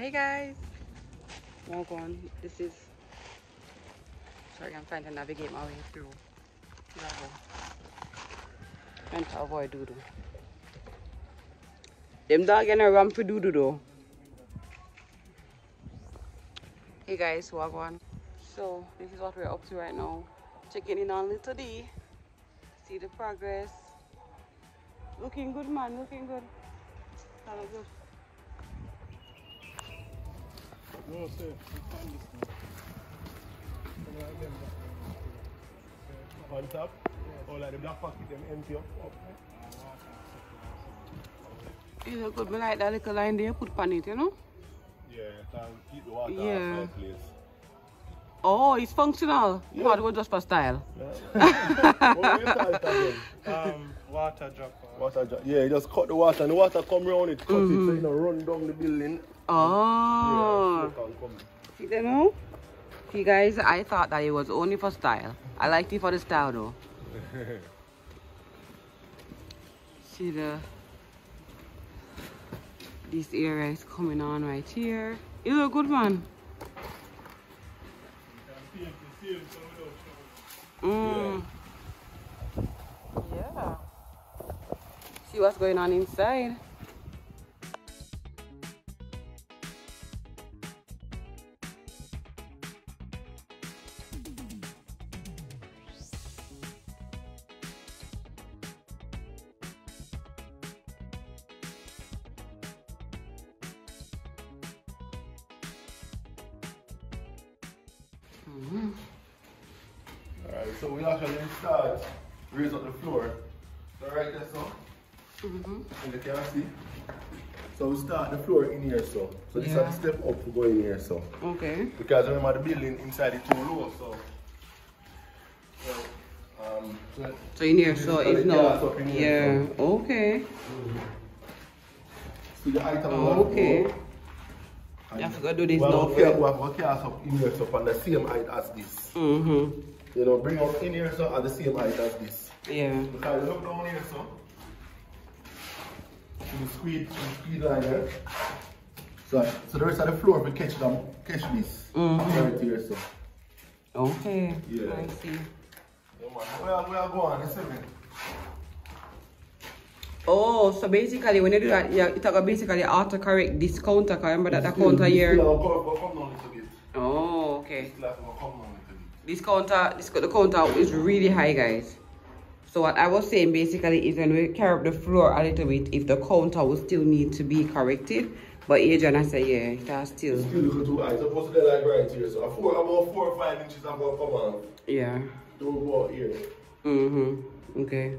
Hey guys, welcome. This is sorry, I'm trying to navigate my way through Bravo. Trying to avoid doodoo. Them dog gonna run for doodoo though. Hey guys, welcome. So this is what we're up to right now. Checking in on Little D. See the progress. Looking good, man. Looking good. Kinda good. No, sir. On top, all like the black pocket, them empty up. You look good. I like that little line there. Put on it, you know? Yeah, can keep the water Yeah. off my place. Oh, it's functional. Yeah. What was just for style? Yeah. What do you call it again? Water dropper. Water drop. Yeah, you just cut the water and the water come around it, cut it so you know run down the building. Oh. Yeah, so it can come. See them now? See guys, I thought that it was only for style. I liked it for the style though. See this area is coming on right here. You look good, man. Mm. Yeah. See what's going on inside. Alright, so we actually start raise up the floor. So right there, so. And you can see. So we start the floor in here, so. So this is the step up to go in here, so. Okay. Because remember the building inside is too low, so. So in here, so it's not. up in Yeah. here, Okay. So the item Okay. You have to go do this now. We have a cast up in here, so on the same height as this. You know, bring up in here, so at the same height as this. Yeah. Because look down here, so. You squeeze line here. So the rest of the floor we catch this. Right here, so. Okay. Yeah. I see. Where are going? Let's see. Oh, so basically when you do that, yeah, it's like basically auto-correct this counter. Remember that the counter here? Oh, okay. This counter, the counter is really high, guys. So what I was saying basically is when we carry up the floor a little bit, if the counter will still need to be corrected. But Adrian say, yeah, it has still. Still look too high. It's supposed to be like right here. So about 4 or 5 inches above come on. Yeah. Don't go out here. Okay.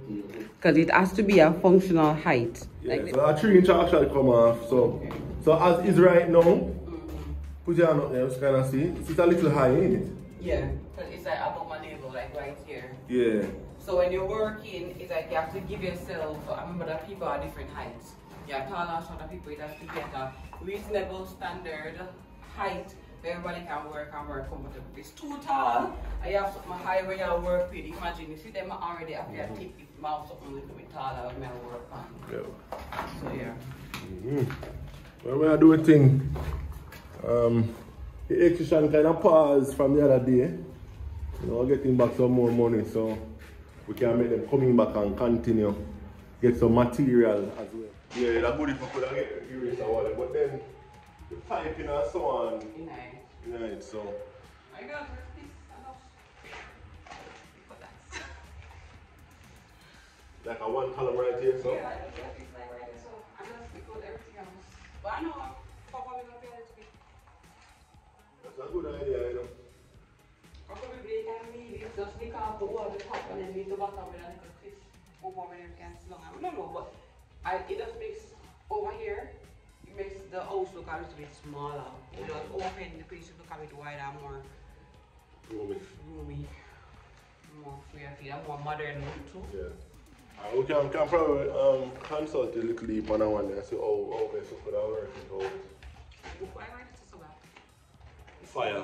Because it has to be a functional height. Yeah, Like so a 3 inch actually come off. So so as is right now, put your hand up there, just kind of see. It's a little high, ain't it? yeah, because it's like above my navel, like right here. Yeah. So when you're working, it's like you have to give yourself, I remember that people are different heights. Yeah, taller, shorter people, it has to get a reasonable standard height where everybody can work comfortably. If it's too tall, and you have something high where you work with, imagine you see them already have to take it mouth something a little bit taller when you work on. Yeah. So yeah. Well, we are doing thing. The exhibition kind of paused from the other day. You know, getting back some more money, so we can make them coming back and continue get some material as well. Yeah, that's good if we could get the eraser wallet, but then the piping and so on. Nice, so. I got this enough. Like a 1 column right here, so. Yeah, I just this like right there, so I'm just because everything else. But I know Papa will not be able to be. That's a good idea, you know. Probably they can leave it, just take off the wall, the top, and then leave the bottom with a little twist over where you can slung. I don't know, but it just makes over here, it makes the house look a little bit smaller. It just open the place to look a bit wider, more roomy, more free and feel, more modern look too. Yeah. We can probably consult a little deep on that one and see how best we could have worked it out. Why like it so bad? Fire.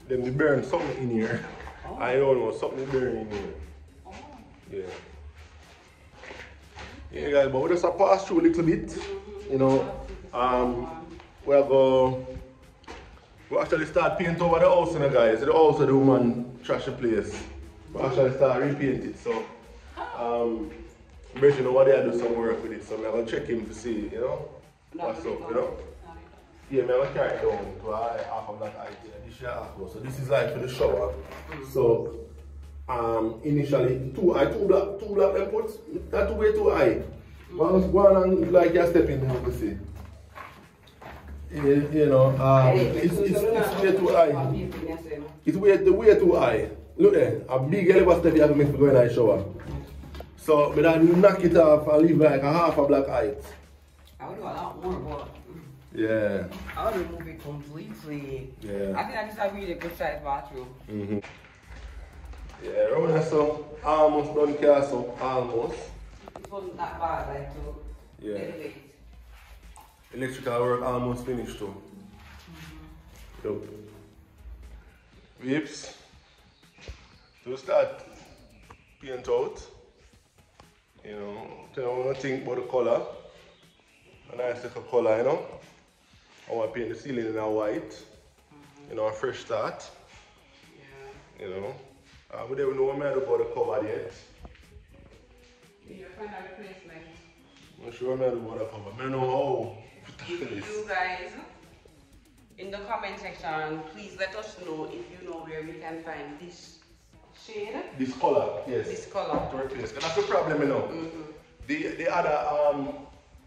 Then we burn something in here. Oh. I don't know, something burning in here. Oh. Yeah. Yeah guys, but we just pass through a little bit. You know, we'll actually start paint over the house now, guys. The house of the woman trash the place. We'll actually start repaint it. So Bridget, you know what they do some work with it, so I'm gonna check him to see, you know, what's up, you know. Yeah, I'm gonna carry it down to half of that height. Yeah, this is half. So this is like for the shower. So initially two black them put that way too high. One and like you're stepping here to see. You know, it's way too high. It's way too high. Look there, a big elevator step you have to make for going in the shower. So, but I knock it off and leave like a half a black height. I would do a lot more, but yeah. I would remove it completely. Yeah. I think I just have really good sized bathroom. Yeah, remember so almost done castle, almost. It wasn't that bad, like to elevate. Electrical work almost finished too. Yep. Vips. To start paint out. You know, tell me think about the colour. A nice little colour, you know. I want to paint the ceiling in a white. You know, a fresh start. Yeah. You know. We don't know what I do about the cover yet. You find a replacement. I'm not sure what I do about the cover. I don't know how. You guys, in the comment section, please let us know if you know where we can find this shade. This color, yes. This color. To replace. That's the problem, you know. The other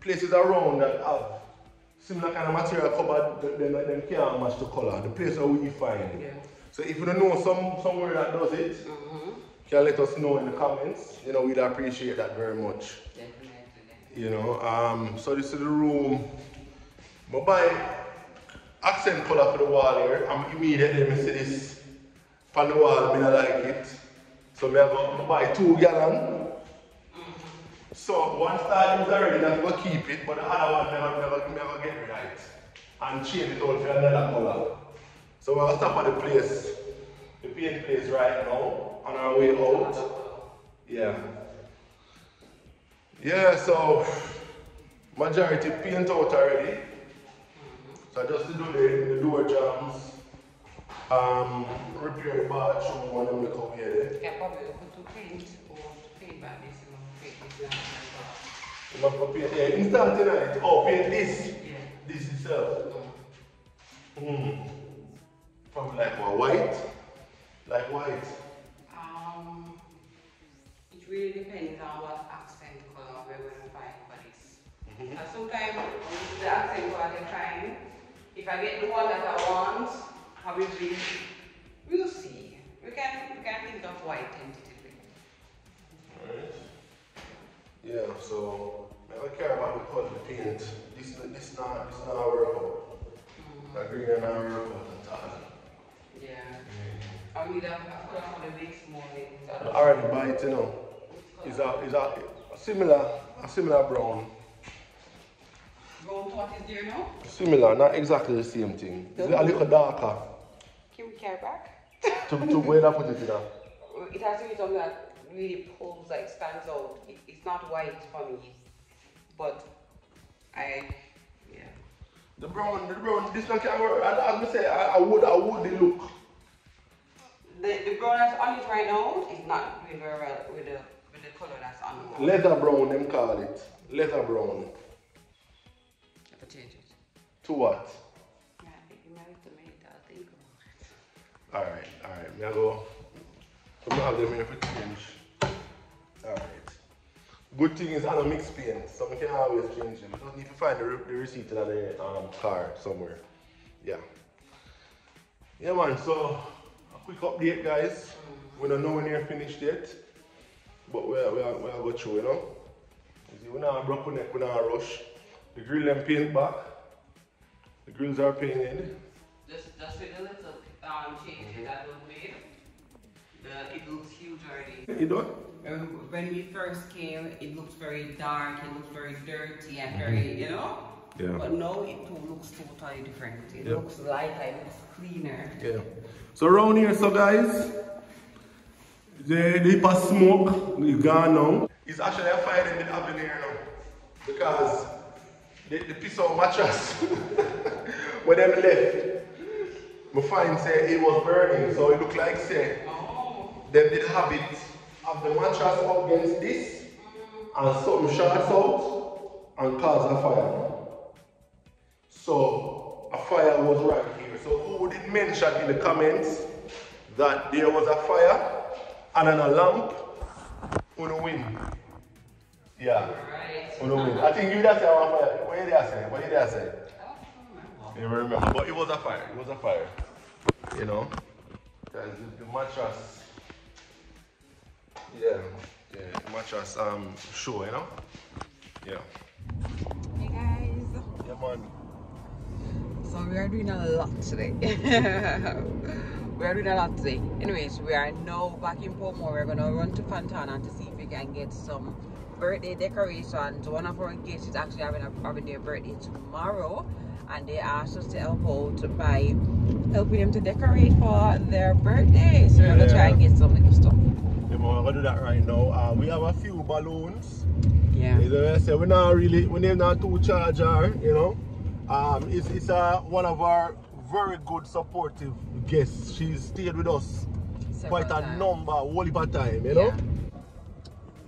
places around that have similar kind of material covered, then can't match the color. The place where we find. Yeah. So if you don't know somewhere that does it, can let us know in the comments. You know, we'd appreciate that very much. Definitely. You know, so this is the room. I buy accent color for the wall here. Immediately I see this on the wall, I like it. So I go buy 2 gallon. So one start is already, I'm going to keep it, but the other one I'm never get rid of it and change it out for another color. So we're going to stop at the place, the paint place right now, on our way out. Yeah. Yeah, so majority paint out already. So I just do the door jambs, repair the bathroom when I'm come here. Yeah, probably open to paint or paint by this, you know, paint this. I'm not going to paint, yeah, instant tonight. Oh, paint this. Yeah. This itself. Probably like what, white? Like white? It really depends on what accent color we're going to find for this. Sometimes the accent color I find, if I get the one that I want, probably we'll see. We can think of white tentatively. Alright. Yeah, so I don't care about the color of the paint. This not work out. That green and not work out at all. Yeah. I need a color for the base more. I already buy it, you know. It's a similar brown. Brown to what is there now? Similar, not exactly the same thing. It's a little darker. Can we carry back? to where I put it in? It has to be something that really pulls, like stands out. It's not white for me, but yeah. The brown, this one can work. I would say I would the look. The brown that's on it right now is not doing very well with the color that's on the wall. Leather brown, them call it. Leather brown. Have to change it. To what? Yeah, if you married to me, I'll think about it. Alright. Me I go. So I have them here for change. Alright. Good thing is I don't mix paint, so I can always change them. You don't need to find the receipt in the car somewhere. Yeah. Yeah man, so a quick update guys. We don't know when you're finished yet. But we'll go through, you know. You see, we're not broken neck, we're not rush. The grill and paint back. The grills are painted. Just with a little change that was made. It looks huge already. You know? When we first came, it looks very dark, it looks very dirty and very, you know? Yeah. But now it looks totally different. It looks lighter, it looks cleaner. Yeah. So around here, so guys, the heap of smoke is gone now. It's actually a fire in the oven here now. Because the piece of mattress when them left, my find say it was burning, so it looked like say them did habit of the mattress up against this and something shorts out and cause a fire. So a fire was right here. So who did mention in the comments that there was a fire and an alarm? Who no win? Yeah. Who no win? I think you that say a fire. What you there say? What you there say? You remember? But it was a fire. It was a fire. You know? Because the mattress. Yeah. Yeah. The mattress show, you know? Yeah. Hey guys. Yeah man. So we are doing a lot today. We are doing a lot today. Anyways, we are now back in Portmore. We're gonna run to Fontana to see if we can get some birthday decorations. One of our guests is actually having their birthday tomorrow, and they asked us to help out by helping them to decorate for their birthday. So we're gonna try and get some little stuff. Yeah, we're gonna do that right now. We have a few balloons. Yeah. We're not really, we're not too charger, you know. It's one of our very good supportive guests. She's stayed with us quite a whole heap of time, you know.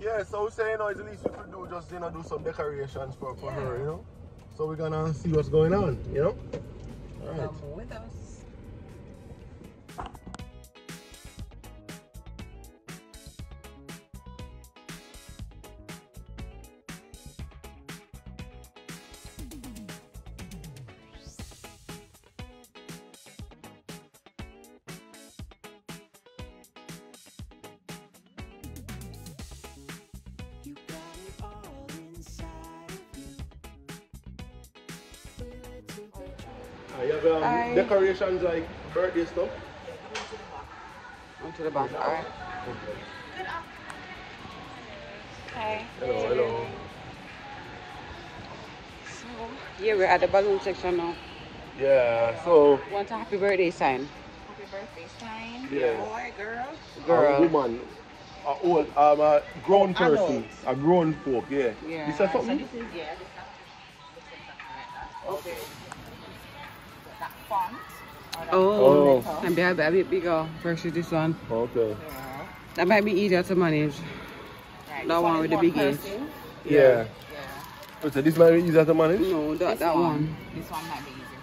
Yeah, so we say, you know, it's the least we could do, just, you know, do some decorations for her, you know. So we're gonna see what's going on, you know. All right. Come with us. You have decorations like birthday stuff? Onto the back, alright. Hi. Hello, hello. So, yeah, we're at the balloon section now. Yeah, so... Want a happy birthday sign? Happy birthday sign. Yeah. Boy, girl. A woman. A grown person. A grown folk, yeah. Yeah. This is something? So this is, yeah, this is exactly like that. Okay. That font. Oh, and be a bit bigger versus this one. Okay. Yeah. That might be easier to manage. Right. That one with the big gauge. Yeah. Yeah. So this might be easier to manage? No, that one. This one might be easier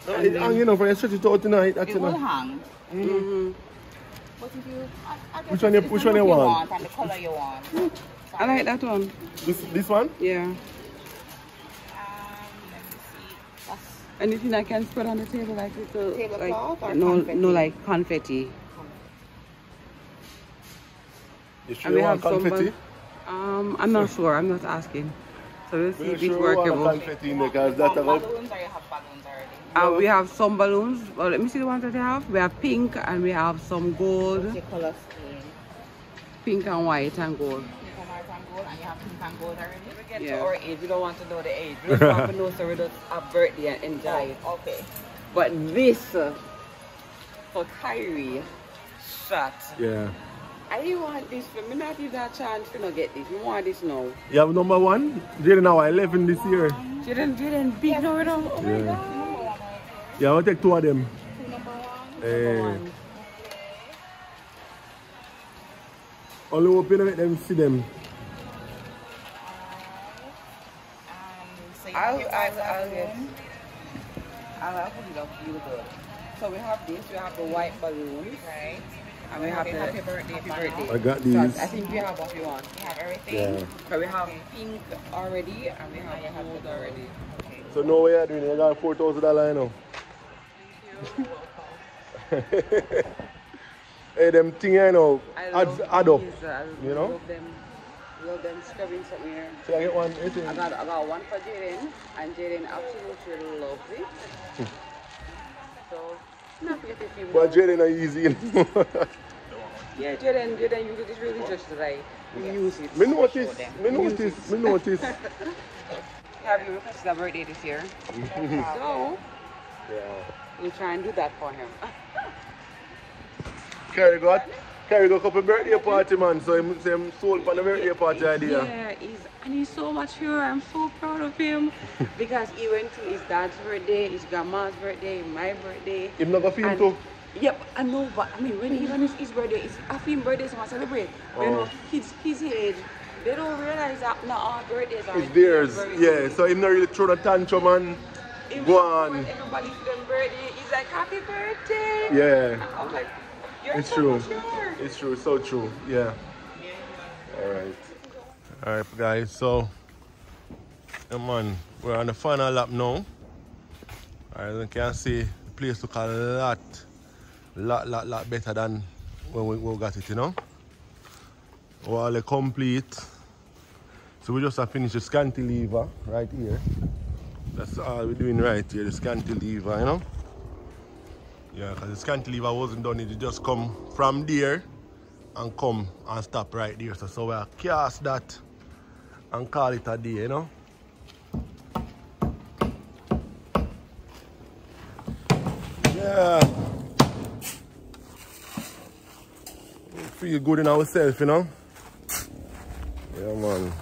to manage. It hang, you know, for you stretch it out tonight. It will hang. Mm-hmm. But if you, I guess Which one you want? And the color you want. I like that one. This one? Yeah. Let me see. That's Anything I can spread on the table like little Tablecloth or no confetti? no like confetti. You sure And you we want have some confetti? I'm not sure, I'm not asking. So we'll see You if sure it's you want workable. confetti in there because that's about... balloons, or you have balloons already? We have some balloons. Well, let me see the ones that they have. We have pink and we have some gold. What's your color scheme? Pink and white and gold. Pink and white and gold, and you have pink and gold already? We get to our age, we don't want to know the age. We just want to know so we don't have birthday and enjoy it. Okay. But this for Kyrie shot. Yeah. I want this for me, not even a chance to not get this. You want this now. You have number one? Jaden now 11 this year. Jaden big now, you know. Oh my God. Yeah, I'll take two of them. Number one. Eh. Only hope you don't make them see them. So you I'll have get. I'll put it up real good. So we have this. We have the white balloons, right. and we have the happy birthday. I got So these. I think we have what we want. You have everything? Yeah. So we have pink already, and we have gold already. Okay. So now what you doing? You got $4,000 now. Hey, them thing you know, add up. You know? Love them scrubbing something here. So I get one. I got one for Jaden, and Jaden absolutely loves it. So, not get it even. But Jaden are easy. Yeah, Jaden uses this really just like use it. Me notice. Have you requested a birthday this year? So, Yeah. we'll try and do that for him. Carrie got carry a couple birthday party, man. So him say him sold for the birthday party idea. Yeah, he's so mature. I'm so proud of him because he went to his dad's birthday, his grandma's birthday, my birthday. Him not go feel too. Yep, I know, but I mean, when even his birthday, it's a film birthday, so I celebrate. Oh. You know, kids his age, they don't realize that not all birthdays are It's theirs. birthdays. Yeah, so him not really throw the tantrum and go on. When everybody for them birthday, he's like, happy birthday. Yeah. I'm like, you're It's so true. mature. It's true, so true. Yeah. Alright. Alright guys, so yeah, man, we're on the final lap now. As you can see, the place look a lot better than when we got it, you know. All complete. So we just have finished the cantilever right here. That's all we're doing right here, the cantilever, you know. Yeah, because the cantilever wasn't done, it just come from there and come and stop right there. So we cast that and call it a day, you know. Yeah. We feel good in ourselves, you know. Yeah, man.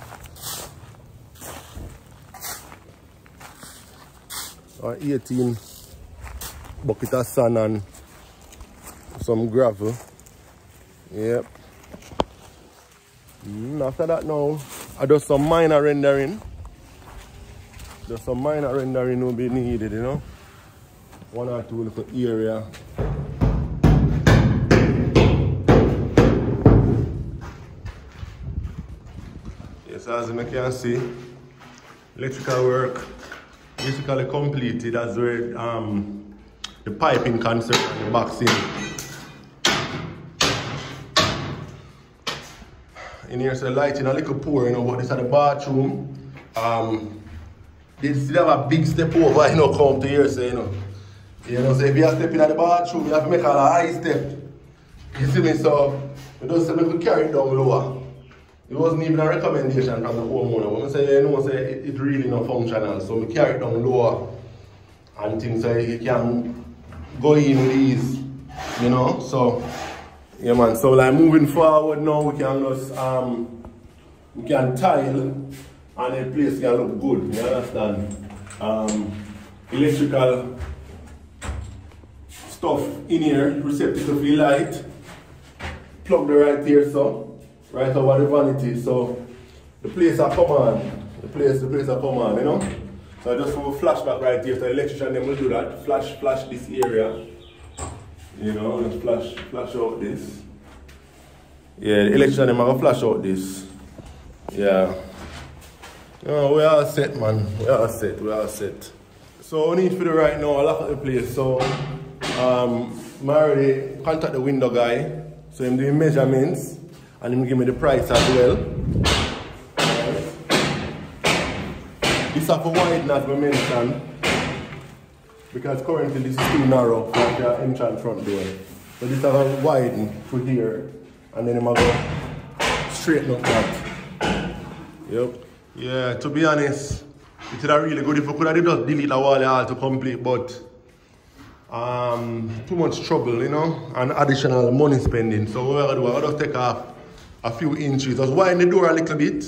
Our 18 bucket of sand and some gravel. Yep. After that now, I do some minor rendering. Just some minor rendering will be needed, you know. 1 or 2 little area. Yes, as you can see, electrical work basically completed. That's where the piping concert and the boxing. In here, so the lighting a little poor, you know, but this is the bathroom. They still have a big step over, you know, come to here, so, you know. You know, so if you are stepping at the bathroom, you have to make a high step. You see me, so we just say we could carry it down lower. It wasn't even a recommendation from the homeowner. When we say, you know, say it really not functional, so we carry it down lower and things so you can go in with ease, you know. So yeah, man. So like moving forward now, we can just we can tile and the place can look good. You understand? Electrical stuff in here, receptacle for the light, plug the right here, so right over the vanity, so the place are come on, the place are come on, you know. So I just put a flashback right here, so the electrician then will do that, flash this area, you know, just flash out this. Yeah, the electrician then will flash out this. Yeah. You know, we are set, man. We are set. So we need for the right now, I lock up the place, so I already contact the window guy, so him doing measurements and him give me the price as well. This is for widen as we mentioned, because currently this is too narrow for the entrance front door. So this is a widen through here, and then I'm going to straighten up that. Yep. Yeah, to be honest, it would have really good if we could have just delete the wall all to complete, but too much trouble, you know, and additional money spending. So what we're going to do, I'll just take off a few inches, just widen the door a little bit.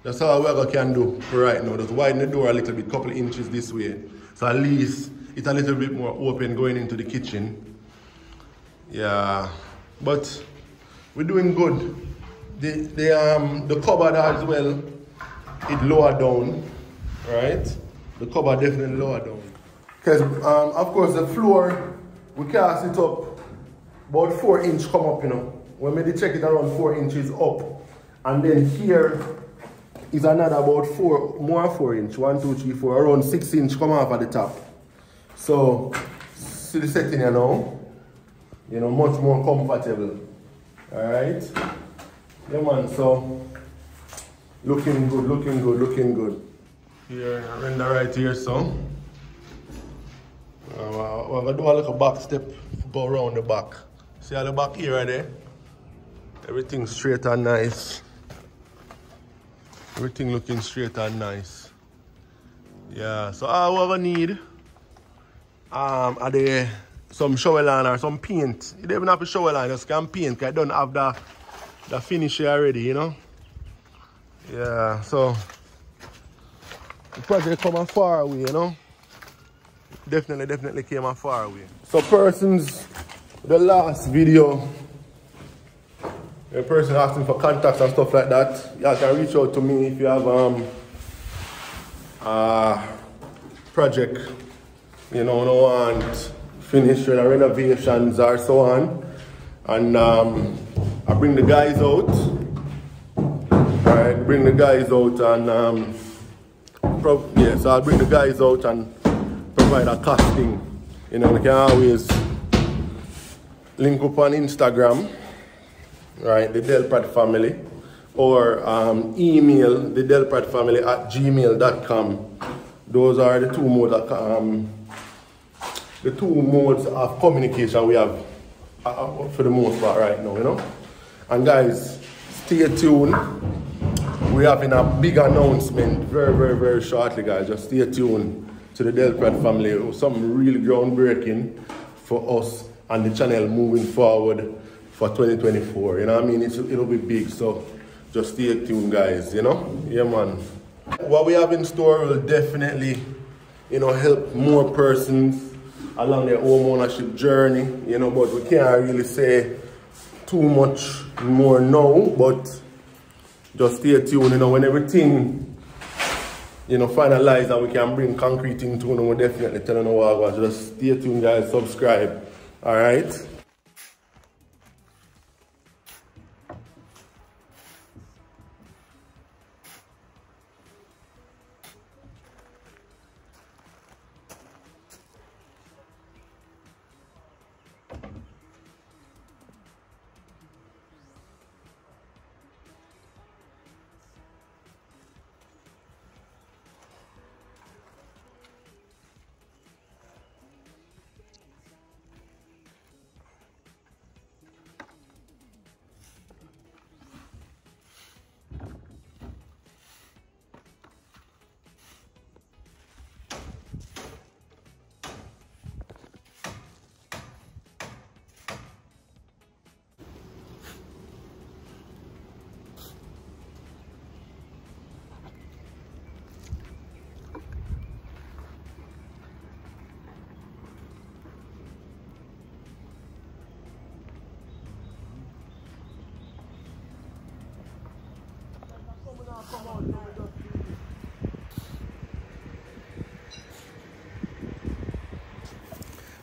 That's all we can do for right now. Just widen the door a little bit, couple inches this way. So at least it's a little bit more open going into the kitchen. Yeah, but we're doing good. The cupboard as well, it lower down, right? The cupboard definitely lower down. Because of course the floor, we cast it up about 4 inches come up, you know. When we check it around 4 inches up. And then here is another about 4 inches, 1, 2, 3, 4, around 6 inches come off at the top. So see the setting here now, you know, much more comfortable. Alright? Yeah man, so looking good. Here, render right here, so. We're going to do a little back step, go around the back. See how the back here right there? Everything straight and nice. Everything looking straight and nice. Yeah, so all we need are the some shower line or some paint. You don't even have to shower line, just can paint because I don't have the finish here already, you know. Yeah, so the project come a far away, you know. Definitely came a far away. So persons, the last video, a person asking for contacts and stuff like that, you can reach out to me if you have project, you know, no want finish the renovations or so on. And I bring the guys out. Alright, bring the guys out and so I'll bring the guys out and provide a casting. You know, we can always link up on Instagram, right, the Delprat family, or email the Delprat family at gmail.com. Those are the two modes of communication we have for the most part right now, you know. And guys, stay tuned. We're having a big announcement very shortly, guys. Just stay tuned to the Delprat family. Something really groundbreaking for us and the channel moving forward for 2024. You know what I mean? It'll be big, so just stay tuned, guys, you know? Yeah, man. What we have in store will definitely, you know, help more persons along their home ownership journey, you know, but we can't really say too much more now, but just stay tuned, you know, when everything, you know, finalized and we can bring concrete into it, we're definitely telling you what. Just stay tuned, guys, subscribe, all right?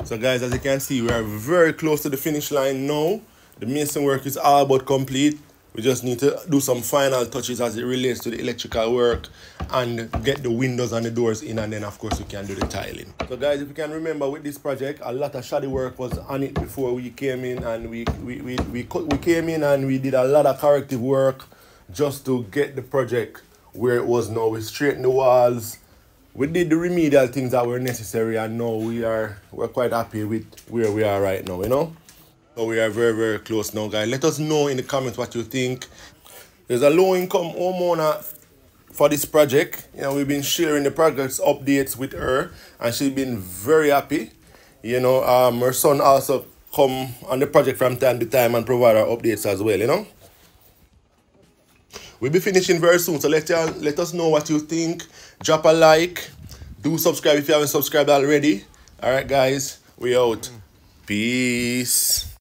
So guys, as you can see, we are very close to the finish line now. The mason work is all but complete. We just need to do some final touches as it relates to the electrical work and get the windows and the doors in, and then of course we can do the tiling. So guys, if you can remember with this project, a lot of shoddy work was on it before we came in, and we came in and we did a lot of corrective work just to get the project where it was now. We straightened the walls. We did the remedial things that were necessary, and now we're quite happy with where we are right now, you know. So we are very close now, guys. Let us know in the comments what you think. There's a low-income homeowner for this project. You know, we've been sharing the progress updates with her, and she's been very happy. You know, her son also come on the project from time to time and provide her updates as well, you know. We'll be finishing very soon, so let us know what you think. Drop a like. Do subscribe if you haven't subscribed already. All right, guys. We out. Peace.